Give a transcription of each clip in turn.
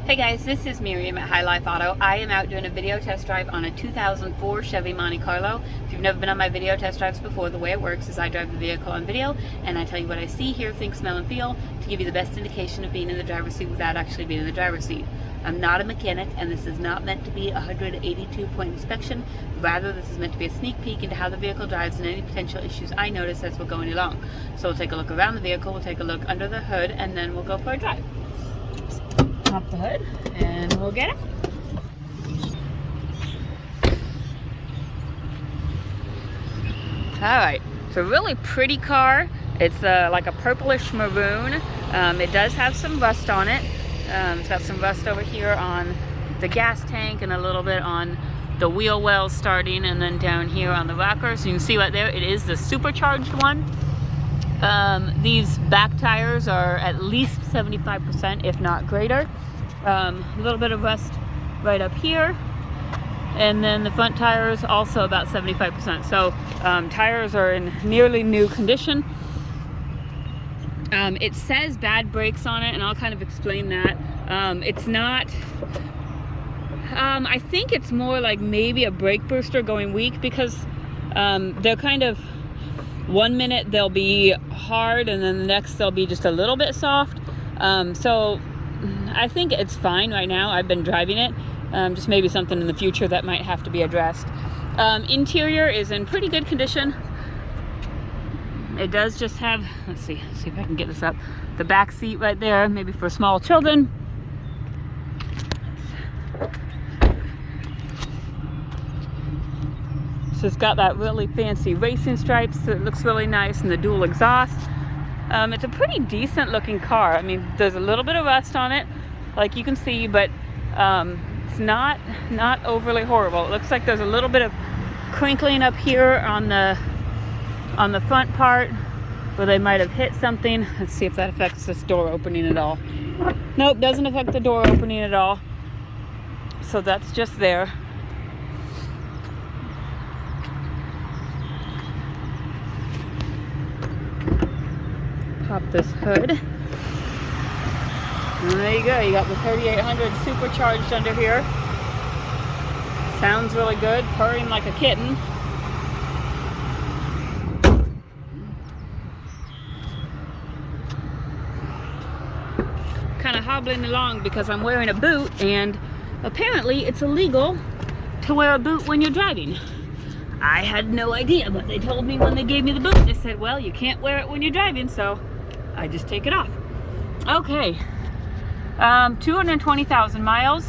Hey guys, this is Miriam at High Life Auto. I am out doing a video test drive on a 2004 Chevy Monte Carlo. If you've never been on my video test drives before, the way it works is I drive the vehicle on video and I tell you what I see, hear, think, smell, and feel to give you the best indication of being in the driver's seat without actually being in the driver's seat. I'm not a mechanic and this is not meant to be a 182-point inspection. Rather, this is meant to be a sneak peek into how the vehicle drives and any potential issues I notice as we're going along. So we'll take a look around the vehicle, we'll take a look under the hood, and then we'll go for a drive. Pop the hood and we'll get it. Alright, it's a really pretty car. It's like a purplish maroon. It does have some rust on it. It's got some rust over here on the gas tank and a little bit on the wheel wells starting, and then down here on the rocker. So you can see right there, it is the supercharged one. These back tires are at least 75%, if not greater. A little bit of rust right up here. And then the front tires also about 75%. So tires are in nearly new condition. It says bad brakes on it, and I'll kind of explain that. It's not... I think it's more like maybe a brake booster going weak, because they're kind of... One minute they'll be hard and then the next they'll be just a little bit soft. So I think it's fine right now. I've been driving it. Just maybe something in the future that might have to be addressed. Interior is in pretty good condition. It does just have, let's see if I can get this up. The back seat right there, maybe for small children. So it's got that really fancy racing stripes that looks really nice, and the dual exhaust. It's a pretty decent looking car. I mean, there's a little bit of rust on it, like you can see, but it's not overly horrible. It looks like there's a little bit of crinkling up here on the front part where they might have hit something. Let's see if that affects this door opening at all. Nope, doesn't affect the door opening at all. So that's just there. Pop this hood. And there you go. You got the 3800 supercharged under here. Sounds really good, purring like a kitten. Kind of hobbling along because I'm wearing a boot, and apparently it's illegal to wear a boot when you're driving. I had no idea, but they told me when they gave me the boot. They said, well, you can't wear it when you're driving, so I just take it off. Okay, 220,000 miles.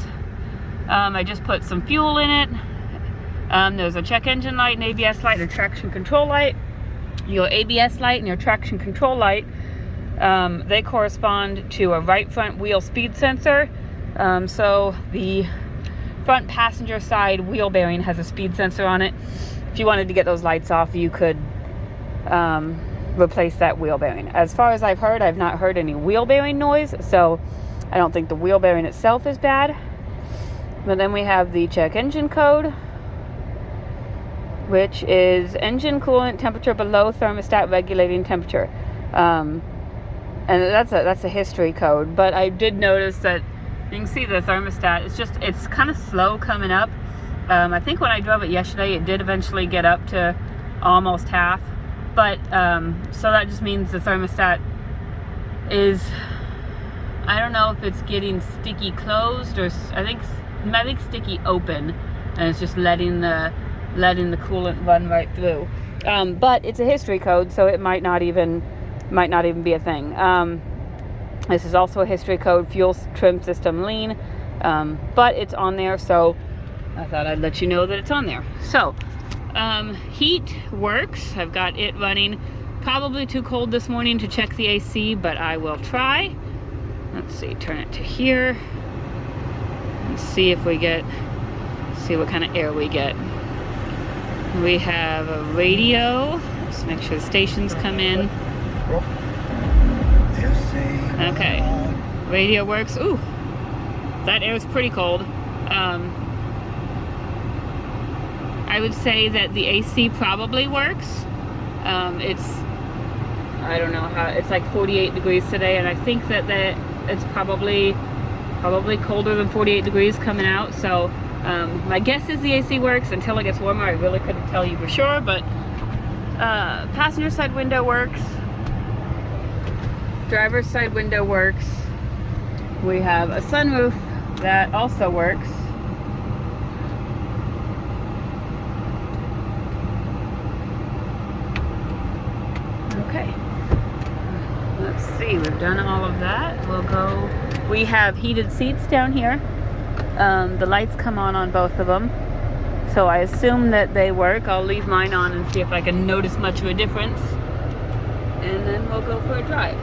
I just put some fuel in it. There's a check engine light, an ABS light, a traction control light. Your ABS light and your traction control light, they correspond to a right front wheel speed sensor. So the front passenger side wheel bearing has a speed sensor on it. If you wanted to get those lights off, you could replace that wheel bearing. As far as I've heard, I've not heard any wheel bearing noise, so I don't think the wheel bearing itself is bad. But then we have the check engine code, which is engine coolant temperature below thermostat regulating temperature. And that's a history code, but I did notice that you can see the thermostat, it's kind of slow coming up. I think when I drove it yesterday, it did eventually get up to almost half. But, so that just means the thermostat is, I don't know if it's getting sticky closed, or I think sticky open, and it's just letting the coolant run right through. But it's a history code, so it might not even be a thing. This is also a history code, fuel trim system lean, but it's on there, so I thought I'd let you know that it's on there. So, heat works. I've got it running. Probably too cold this morning to check the AC, but I will try. Let's see, turn it to here. Let's see if we see what kind of air we get. We have a radio. Let's make sure the stations come in. Okay, radio works. Ooh, that air is pretty cold. I would say that the AC probably works. I don't know how, it's like 48 degrees today, and I think that it's probably probably colder than 48 degrees coming out. So my guess is the AC works. Until it gets warmer, I really couldn't tell you for sure, but passenger side window works. Driver's side window works. We have a sunroof that also works. Okay. Let's see, we've done all of that. We'll go. We have heated seats down here. The lights come on both of them. So I assume that they work. I'll leave mine on and see if I can notice much of a difference. And then we'll go for a drive.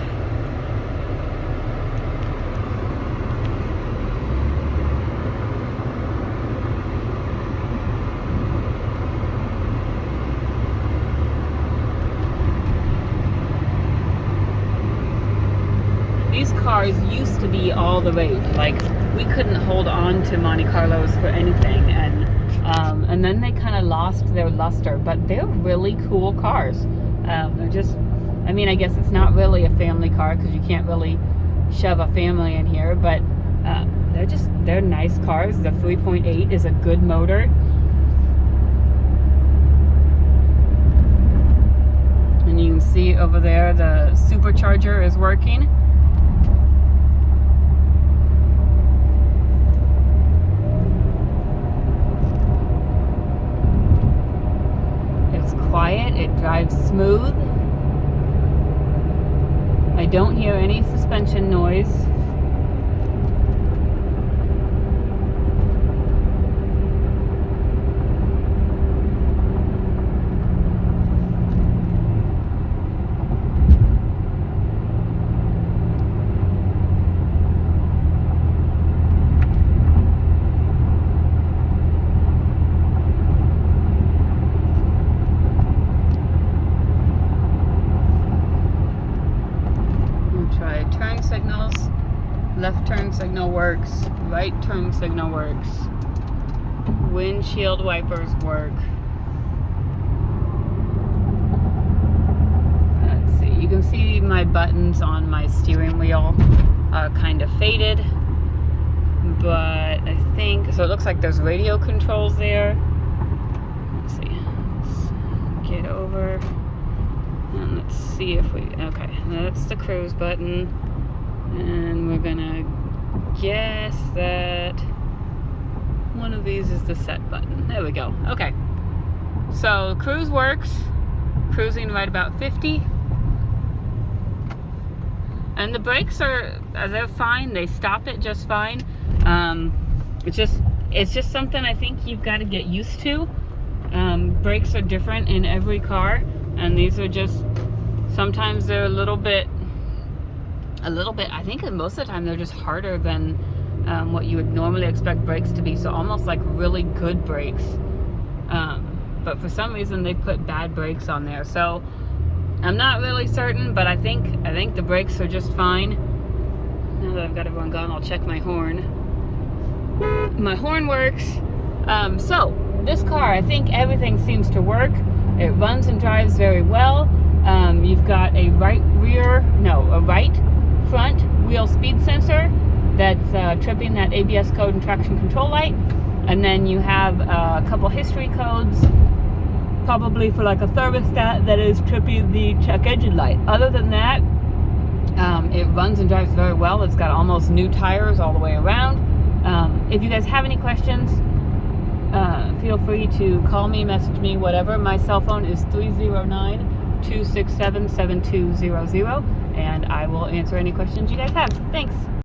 These cars used to be all the rage. Like, we couldn't hold on to Monte Carlos for anything, and then they kind of lost their luster. But they're really cool cars. They're just, I mean, I guess it's not really a family car because you can't really shove a family in here, but they're nice cars. The 3.8 is a good motor. And you can see over there the supercharger is working. Quiet, it drives smooth. I don't hear any suspension noise. Try turn signals. Left turn signal works. Right turn signal works. Windshield wipers work. Let's see. You can see my buttons on my steering wheel are kind of faded, but I think so. It looks like there's radio controls there. Let's see. Let's get over. And let's see if we, okay, that's the cruise button, and we're gonna guess that one of these is the set button. There we go. Okay, so cruise works, cruising right about 50, and the brakes they're fine. They stop it just fine. It's just something I think you've got to get used to. Brakes are different in every car. And these are just, sometimes they're a little bit, I think most of the time they're just harder than what you would normally expect brakes to be. So almost like really good brakes. But for some reason they put bad brakes on there. So I'm not really certain, but I think the brakes are just fine. Now that I've got everyone gone, I'll check my horn. My horn works. So this car, I think everything seems to work. It runs and drives very well. You've got a right front wheel speed sensor that's tripping that ABS code and traction control light. And then you have a couple history codes, probably for like a thermostat that is tripping the check engine light. Other than that, it runs and drives very well. It's got almost new tires all the way around. If you guys have any questions, feel free to call me, message me, whatever. My cell phone is 309-267-7200, and I will answer any questions you guys have. Thanks.